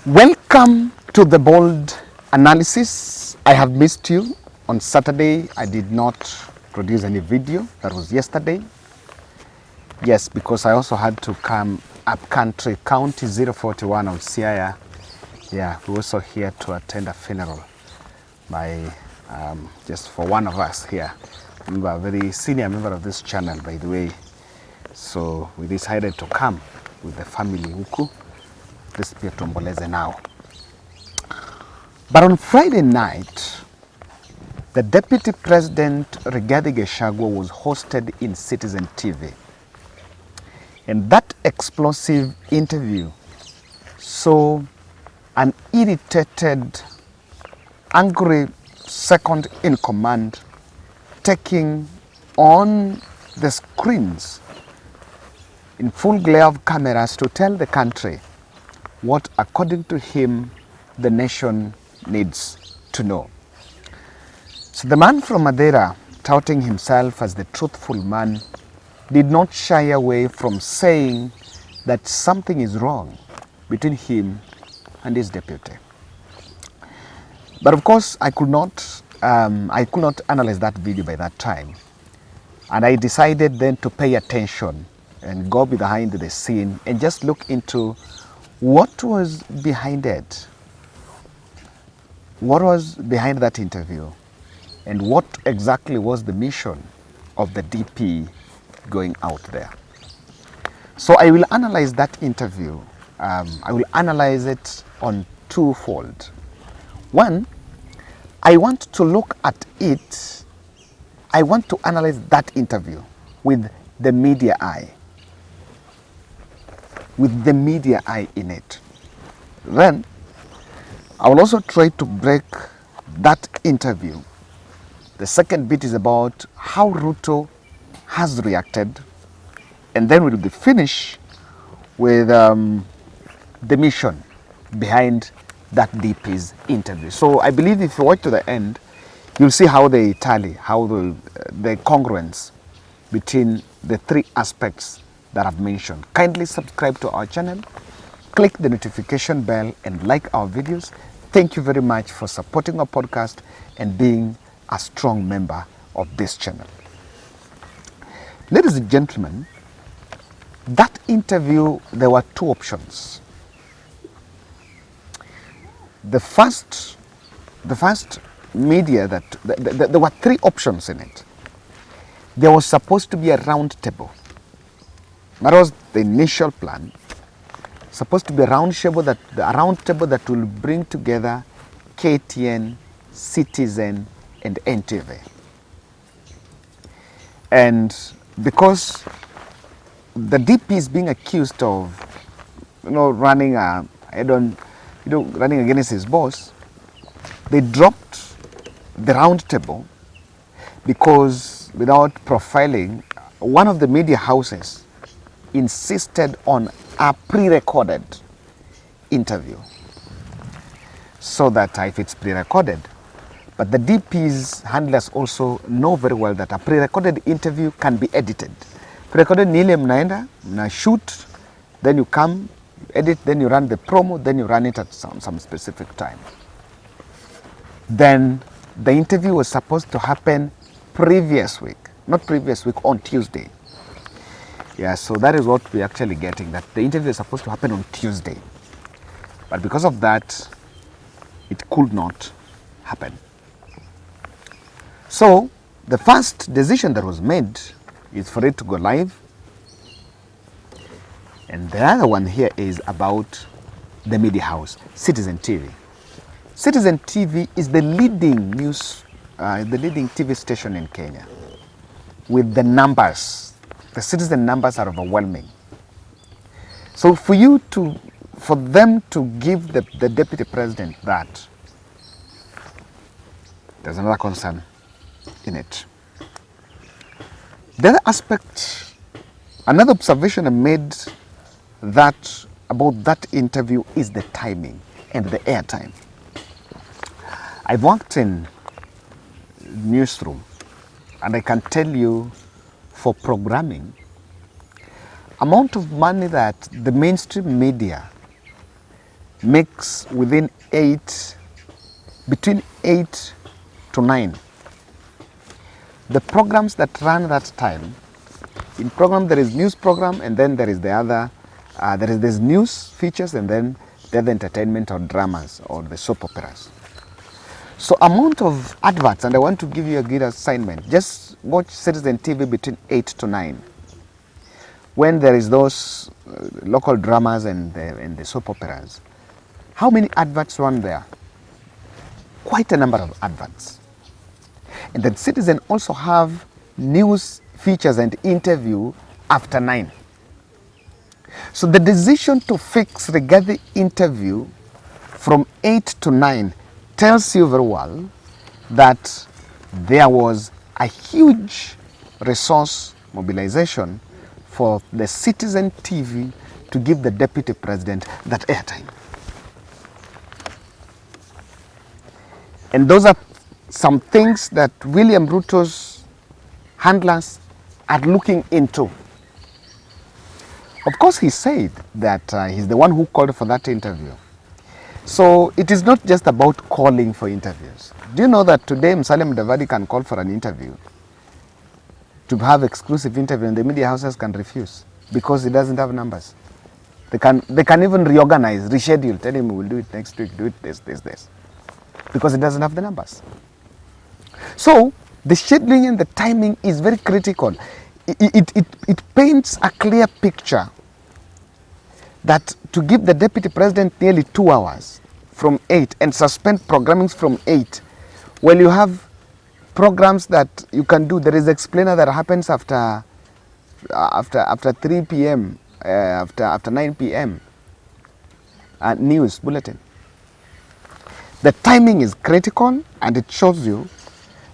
Welcome to the bold analysis. I have missed you. On Saturday, I did not produce any video. That was yesterday. Yes, because I also had to come up country, County 041 of Siaya. Yeah, we were also here to attend a funeral by just for one of us here. Remember, a very senior member of this channel, by the way. So we decided to come with the family huku. This pia tuomboleze now. But on Friday night, the Deputy President Rigathi was hosted in Citizen TV. And that explosive interview saw an irritated, angry second in command taking on the screens in full glare of cameras to tell the country what, according to him, the nation needs to know. So the man from Madeira, touting himself as the truthful man, did not shy away from saying that something is wrong between him and his deputy. But of course, I could not analyze that video by that time. And I decided then to pay attention and go behind the scene and just look into what was behind it. What was behind that interview? And what exactly was the mission of the DP going out there? So I will analyze that interview. I will analyze it on twofold. One, I want to look at it. I want to analyze that interview with the media eye. With the media eye in it. Then, I will also try to break that interview. The second bit is about how Ruto has reacted, and then we'll be finished with the mission behind that DP's interview. So I believe if you watch to the end, you'll see how they tally, how the congruence between the three aspects that I've mentioned. Kindly subscribe to our channel, click the notification bell, and like our videos. Thank you very much for supporting our podcast and being a strong member of this channel. Ladies and gentlemen, that interview, there were two options. The first media there were three options in it. There was supposed to be a round table. That was the initial plan. Supposed to be a round table that will bring together KTN, Citizen, and NTV. And because the DP is being accused of, running against his boss, they dropped the round table because, without profiling, one of the media houses insisted on a pre-recorded interview. So that if it's pre-recorded, but the DP's handlers also know very well that a pre-recorded interview can be edited. Pre-recorded ni ile mna shoot, then you come, edit, then you run the promo, then you run it at some specific time. Then the interview was supposed to happen on Tuesday. Yeah, so that is what we're actually getting, that the interview is supposed to happen on Tuesday. But because of that, it could not happen. So the first decision that was made is for it to go live. And the other one here is about the media house, Citizen TV. Citizen TV is the leading TV station in Kenya. With the numbers, the citizen numbers are overwhelming. So for them to give the deputy president that, there's another concern in it. The other aspect, another observation I made about that interview is the timing and the airtime. I've worked in newsroom and I can tell you for programming, amount of money that the mainstream media makes within between 8 to 9. The programs that run that time, in program there is news program, and then there is the other, there's news features, and then the other entertainment or dramas or the soap operas. So amount of adverts, and I want to give you a good assignment, just watch Citizen TV between 8 to 9. When there is those local dramas and the soap operas, how many adverts run there? Quite a number of adverts. And then Citizen also have news features and interview after 9. So the decision to fix Rigathi interview from 8 to 9 tells you very well that there was a huge resource mobilization for the Citizen TV to give the deputy president that airtime. And those are some things that William Ruto's handlers are looking into. Of course, he said that he's the one who called for that interview. So it is not just about calling for interviews. Do you know that today Musalia Mudavadi can call for an interview, to have exclusive interview, and the media houses can refuse because he doesn't have numbers? They can even reorganize, reschedule, tell him we'll do it next week, do it this, because he doesn't have the numbers. So the scheduling and the timing is very critical. It paints a clear picture that to give the deputy president nearly 2 hours from 8 and suspend programming from 8, well, you have programs that you can do. There is explainer that happens after 3 p.m., after 9 p.m. News bulletin. The timing is critical, and it shows you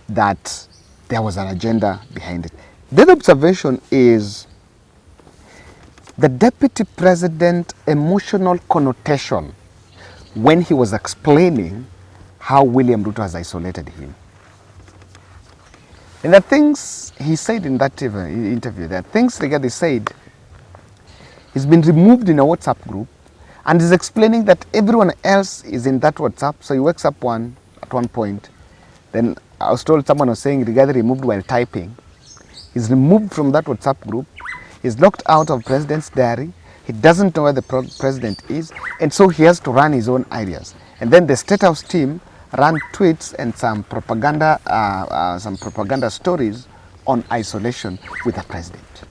that there was an agenda behind it. The other observation is the deputy president emotional connotation when he was explaining how William Ruto has isolated him. And the things he said in that interview, the things Rigathi said, he's been removed in a WhatsApp group and is explaining that everyone else is in that WhatsApp. So he wakes up at one point. Then I was told someone was saying Rigathi removed while typing. He's removed from that WhatsApp group. He's locked out of president's diary. He doesn't know where the president is, and so he has to run his own ideas. And then the State House team ran tweets and some propaganda stories on isolation with the president.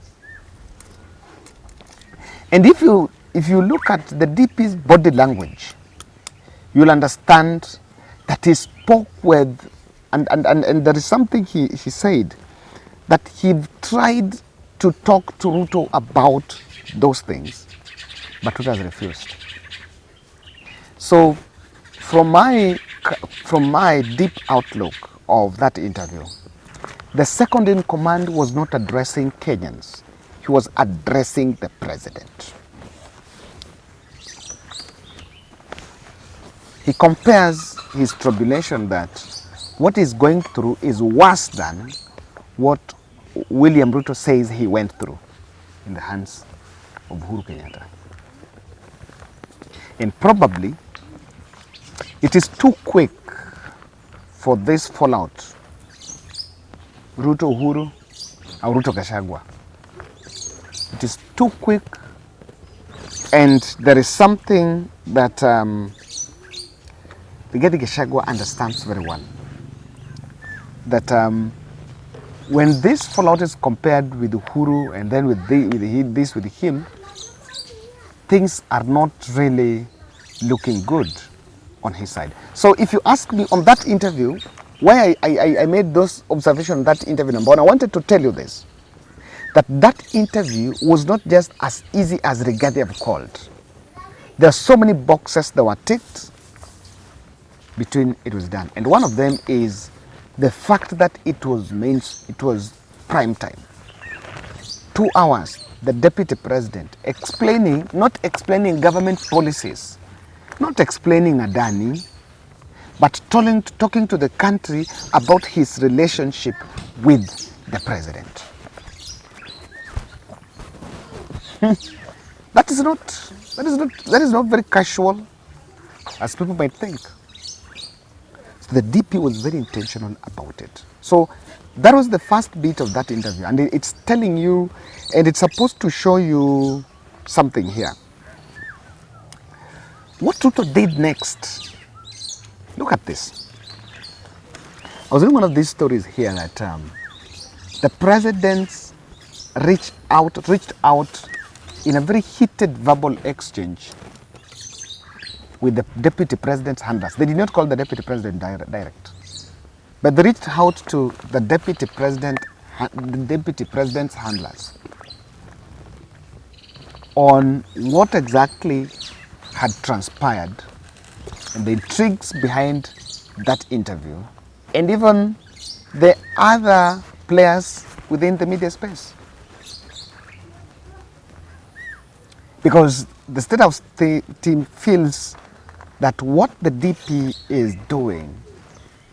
And if you look at the DP's body language, you'll understand that he spoke with, and there is something he said, that he tried to talk to Ruto about those things, but Ruto has refused. So from my deep outlook of that interview, the second in command was not addressing Kenyans. He was addressing the president. He compares his tribulation, that what he's going through is worse than what William Ruto says he went through in the hands of Uhuru Kenyatta. And probably it is too quick for this fallout, Ruto Uhuru or Ruto Gachagua. It is too quick, and there is something that Rigathi Gachagua understands very well, that when this fallout is compared with Uhuru and then with him, things are not really looking good on his side. So if you ask me on that interview, why I made those observations on that interview number one, I wanted to tell you this, that interview was not just as easy as Rigathi have called. There are so many boxes that were ticked between it was done. And one of them is the fact that it was prime time. 2 hours, the deputy president not explaining government policies, not explaining Adani, but talking to the country about his relationship with the president. That is not very casual as people might think. So the DP was very intentional about it. So that was the first bit of that interview, and it's telling you, and it's supposed to show you something here. What Ruto did next, look at this. I was reading one of these stories here that the president reached out in a very heated verbal exchange with the deputy president's handlers. They did not call the deputy president direct, but they reached out to the deputy president's handlers on what exactly had transpired and the intrigues behind that interview, and even the other players within the media space. Because the State House team feels that what the DP is doing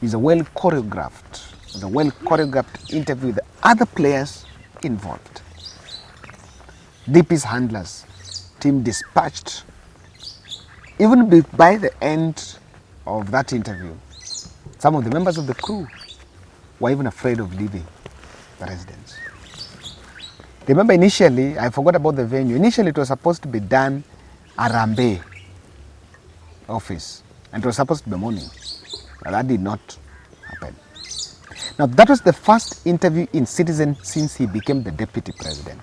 is a well choreographed interview with the other players involved. DP's handlers team dispatched, even by the end of that interview, some of the members of the crew were even afraid of leaving the residence. Remember initially, I forgot about the venue. Initially it was supposed to be done at Rambe office, and it was supposed to be morning, but that did not happen. Now that was the first interview in Citizen since he became the deputy president.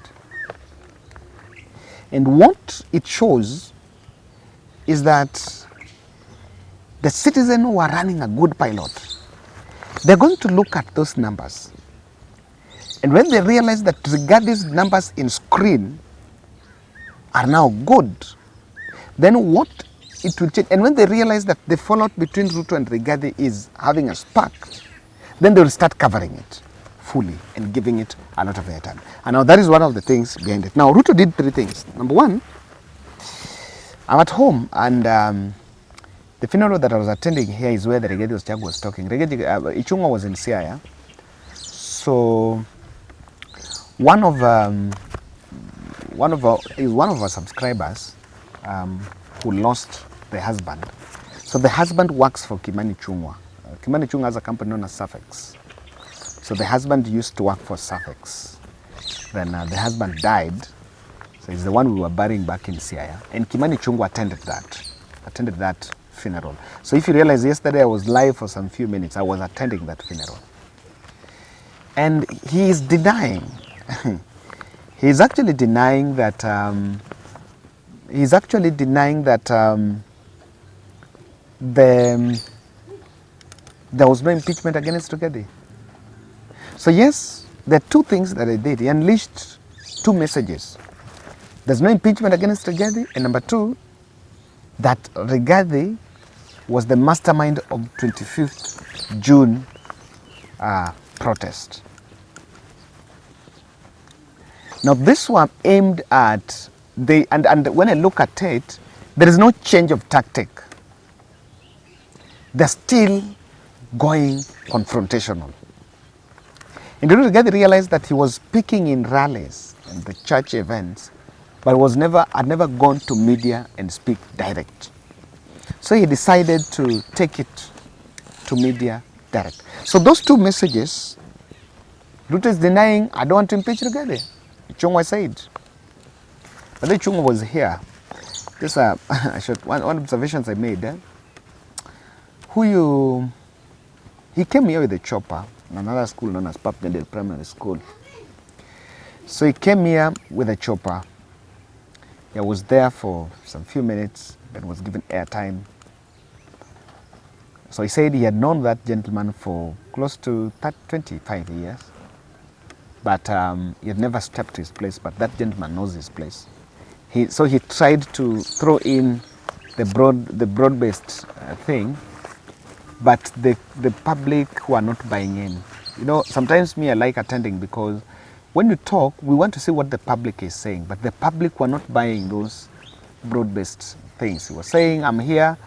And what it shows is that the Citizen who are running a good pilot, they're going to look at those numbers. And when they realize that Rigathi's numbers in screen are now good, then what it will change. And when they realize that the fallout between Ruto and Rigathi is having a spark, then they will start covering it fully and giving it a lot of airtime. And now that is one of the things behind it. Now Ruto did three things. Number one, I'm at home, and the funeral that I was attending here is where the Rigathi Gachagua was talking. Rigathi Ichung'wa was in Siaya. So one of our subscribers who lost the husband. So the husband works for Kimani Ichung'wa. Kimani Ichung'wa has a company known as Suffolk's. So the husband used to work for Suffolk's. Then the husband died. So it's the one we were burying back in Siaya. And Kimani Ichung'wa attended that funeral. So if you realize, yesterday I was live for some few minutes. I was attending that funeral. And he is denying, he's actually denying that, there was no impeachment against Rigathi. So yes, there are two things that he did. He unleashed two messages. There's no impeachment against Rigathi, and number two, that Rigathi was the mastermind of 25th June protest. Now this one aimed at and when I look at it, there is no change of tactic. They're still going confrontational. And Rigathi realized that he was speaking in rallies and the church events, but had never gone to media and speak direct. So he decided to take it to media direct. So those two messages, Ruto is denying, I don't want to impeach Rigathi. Ichung'wa said. But then Ichung'wa was here. Just one observations I made. He came here with a chopper in another school known as Papendale Primary School. So he came here with a chopper. He was there for some few minutes, then was given airtime. So he said he had known that gentleman for close to 25 years, but he had never stepped to his place, but that gentleman knows his place. So he tried to throw in the broad-based thing, but the public who are not buying in. You know, sometimes I like attending, because when you talk, we want to see what the public is saying, but the public were not buying those broad-based things. He was saying, I'm here,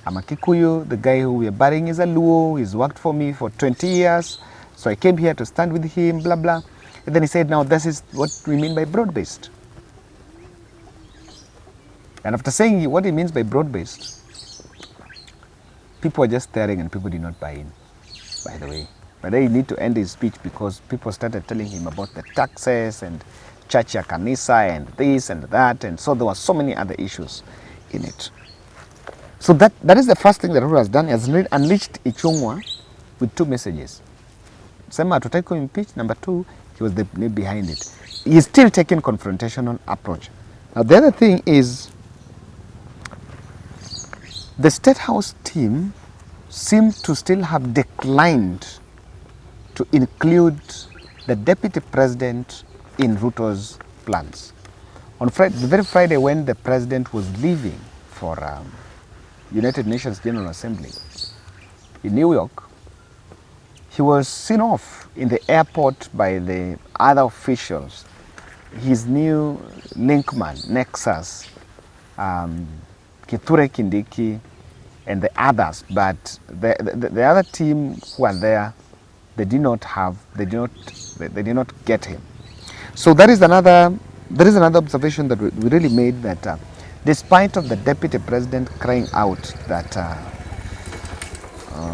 I'm a Kikuyu, the guy who we are burying is a Luo, he's worked for me for 20 years, So I came here to stand with him, blah, blah. And then he said, now this is what we mean by broad-based. And after saying what he means by broad-based, people were just staring and people did not buy in, by the way. But then he need to end his speech because people started telling him about the taxes and church ya kanisa and this and that. And so there were so many other issues in it. So that is the first thing that Ruto has done. He has unleashed Ichung'wa with two messages. Sema hatutaki impeach. Number two, he was the behind it. He is still taking confrontational approach. Now the other thing is, the State House team seemed to still have declined to include the Deputy President in Ruto's plans. On Friday, the very Friday when the President was leaving for United Nations General Assembly in New York, he was seen off in the airport by the other officials, his new linkman, Nexus, Kithure Kindiki, and the others, but the other team who are there, they did not get him. So there is another observation that we really made, that despite of the Deputy President crying out that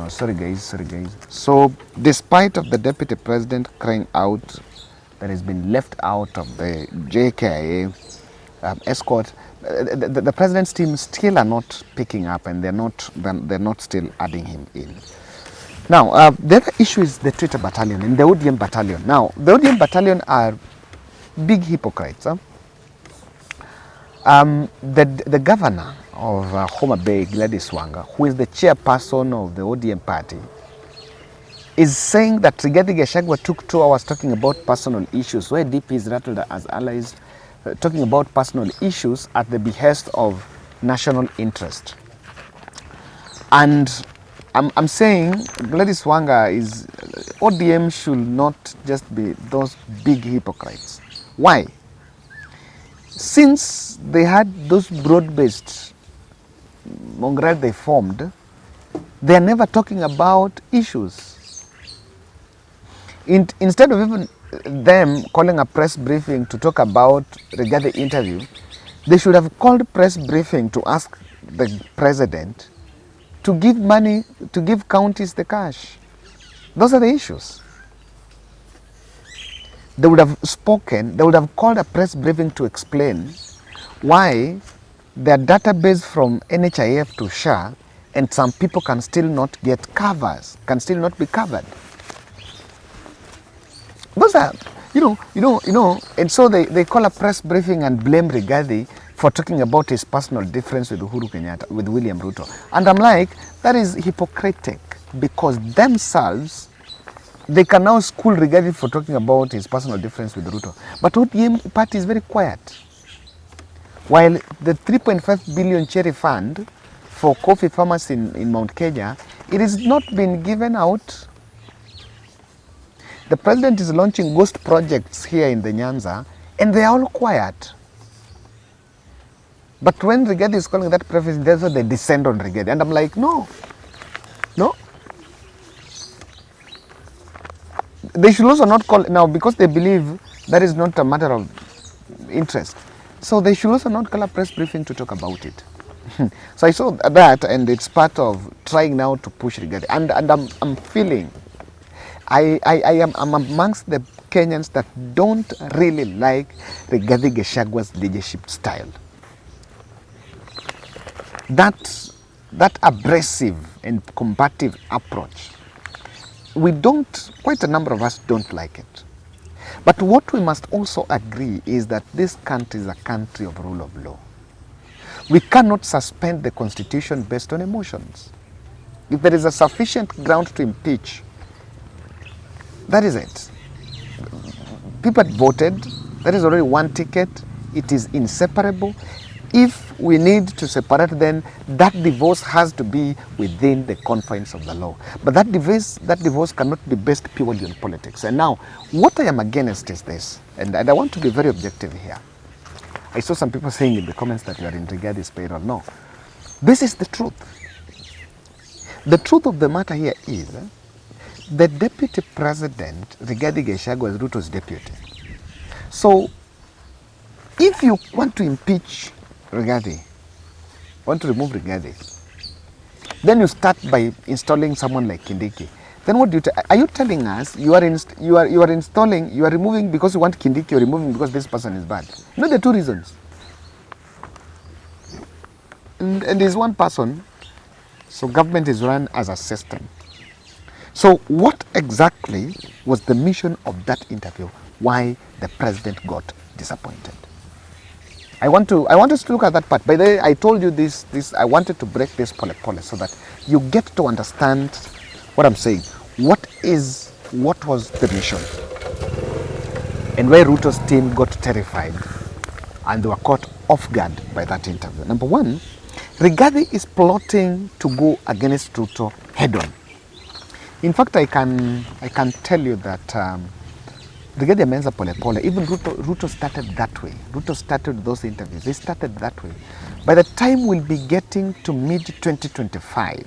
sorry guys. So despite of the Deputy President crying out that has been left out of the JKIA escort, the President's team still are not picking up, and they're not still adding him in. Now, the other issue is the Twitter battalion and the ODM battalion. Now, the ODM battalion are big hypocrites. Huh? The governor of Homa Bay, Gladys Wanga, who is the chairperson of the ODM party, is saying that Rigathi Gachagua took 2 hours talking about personal issues, where DP is rattled as allies, talking about personal issues at the behest of national interest. And I'm saying Gladys Wanga is, ODM should not just be those big hypocrites. Why? Since they had those broad-based mongrel they formed, they are never talking about issues. Instead of even them calling a press briefing to talk about Rigathi interview, they should have called press briefing to ask the president to give money, to give counties the cash. Those are the issues. They would have spoken, they would have called a press briefing to explain why their database from NHIF to SHA and some people can still not get covers, can still not be covered. Those are, and so they call a press briefing and blame Rigathi for talking about his personal difference with Uhuru Kenyatta, with William Ruto. And I'm like, that is hypocritic, because themselves, they can now school Rigathi for talking about his personal difference with Ruto. But ODM party is very quiet. While the 3.5 billion cherry fund for coffee farmers in Mount Kenya, it has not been given out. The president is launching ghost projects here in the Nyanza, and they are all quiet. But when Rigathi is calling that preface, that's why they descend on Rigathi. And I'm like, no. They should also not call, now because they believe that is not a matter of interest. So they should also not call a press briefing to talk about it. So I saw that, and it's part of trying now to push Rigathi. And I'm feeling, I'm amongst the Kenyans that don't really like Rigathi Gachagua's leadership style. That abrasive and combative approach, quite a number of us don't like it. But what we must also agree is that this country is a country of rule of law. We cannot suspend the constitution based on emotions. If there is a sufficient ground to impeach, that is it. People voted, that is already one ticket, it is inseparable. If we need to separate, then that divorce has to be within the confines of the law. But that divorce cannot be based purely on politics. And now, what I am against is this, and I want to be very objective here. I saw some people saying in the comments that you are in Rigathi's payroll. No, this is the truth. The truth of the matter here is the deputy president, Rigathi Gachagua, was Ruto's deputy. So if you want to impeach Rigathi, want to remove Rigathi, then you start by installing someone like Kindiki. Then what do you are you telling us you are installing, you are removing because you want Kindiki, or removing because this person is bad? No, the two reasons. And there's one person, so government is run as a system. So what exactly was the mission of that interview? Why the president got disappointed? I want us to look at that part. By the way, I told you this I wanted to break this pole so that you get to understand what I'm saying. What was the mission? And why Ruto's team got terrified and they were caught off guard by that interview. Number one, Rigathi is plotting to go against Ruto head on. In fact, I can tell you that Rigathi ameanza pole. Even Ruto started that way. Ruto started those interviews. They started that way. By the time we'll be getting to mid-2025,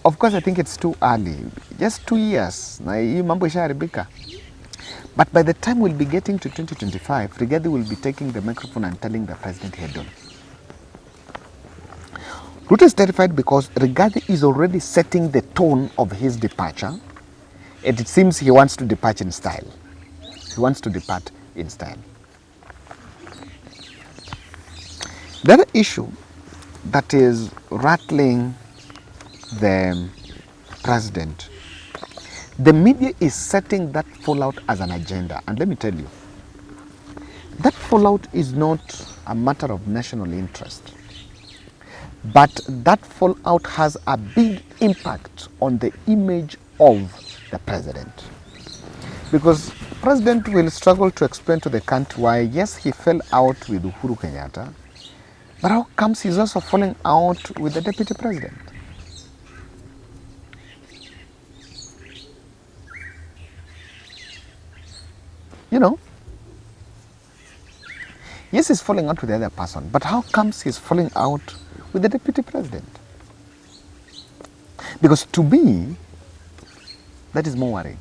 of course, I think it's too early. Just 2 years. Na hii mambo ishaharibika. But by the time we'll be getting to 2025, Rigathi will be taking the microphone and telling the president head on. Ruto is terrified because Rigathi is already setting the tone of his departure, and it seems he wants to depart in style. He wants to depart in style. The other issue that is rattling the president, the media is setting that fallout as an agenda. And let me tell you, that fallout is not a matter of national interest. But that fallout has a big impact on the image of the president. Because president will struggle to explain to the country why, yes, he fell out with Uhuru Kenyatta, but how comes he's also falling out with the deputy president? You know, yes, he's falling out with the other person, but how comes he's falling out with the deputy president? Because to me, that is more worrying.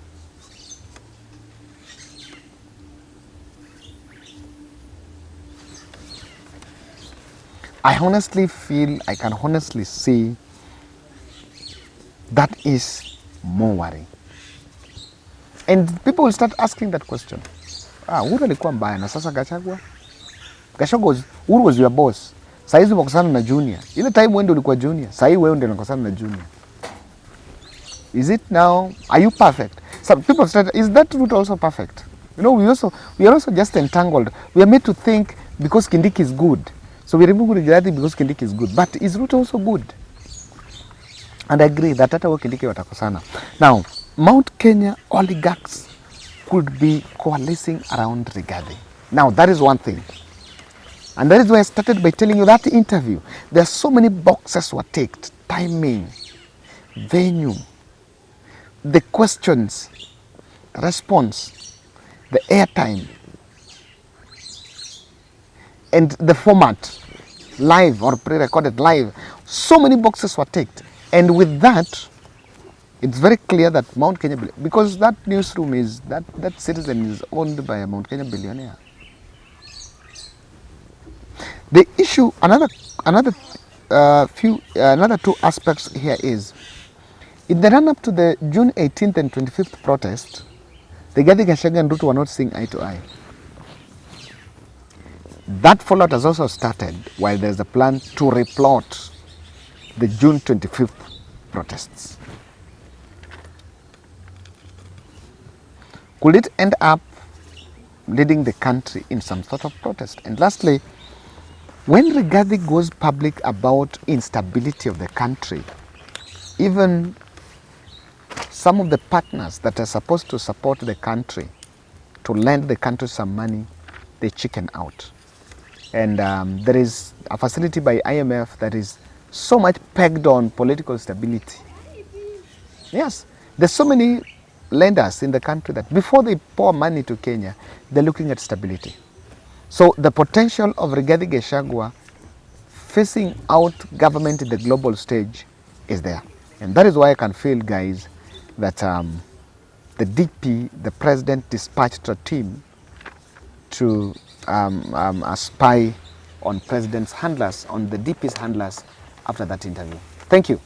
I honestly feel, I can honestly say that is more worrying. And people will start asking that question. Uhuru alikuwa mbaya na sasa Gachagua? Uhuru was your boss. Saizi umekosana na junior. Ile time wewe ndio ulikuwa junior. Sasa wewe ndio unakosana na junior. Is it now, are you perfect? Some people start, is that route also perfect? You know, we are also just entangled. We are made to think because Kindiki is good. So we remove Rigathi because Kindiki is good. But is Ruto also good? And I agree that hata Kindiki watakosana. Now, Mount Kenya oligarchs could be coalescing around Rigathi. Now, that is one thing. And that is why I started by telling you that interview. There are so many boxes were ticked. Timing, venue, the questions, response, the airtime, and the format, live or pre-recorded live. So many boxes were ticked. And with that, it's very clear that Mount Kenya, because that newsroom is, that citizen is owned by a Mount Kenya billionaire. The issue, another two aspects here is, in the run-up to the June 18th and 25th protest, Rigathi Gachagua and Ruto were not seeing eye to eye. That fallout has also started while there's a plan to replot the June 25th protests. Could it end up leading the country in some sort of protest? And lastly, when Rigathi goes public about instability of the country, even some of the partners that are supposed to support the country, to lend the country some money, they chicken out. And there is a facility by IMF that is so much pegged on political stability. Yes, there's so many lenders in the country that before they pour money to Kenya, they're looking at stability. So the potential of Rigathi Gachagua facing out government in the global stage is there. And that is why I can feel, guys, that the DP, the president, dispatched a team to spy on president's handlers, on the DP's handlers after that interview. Thank you.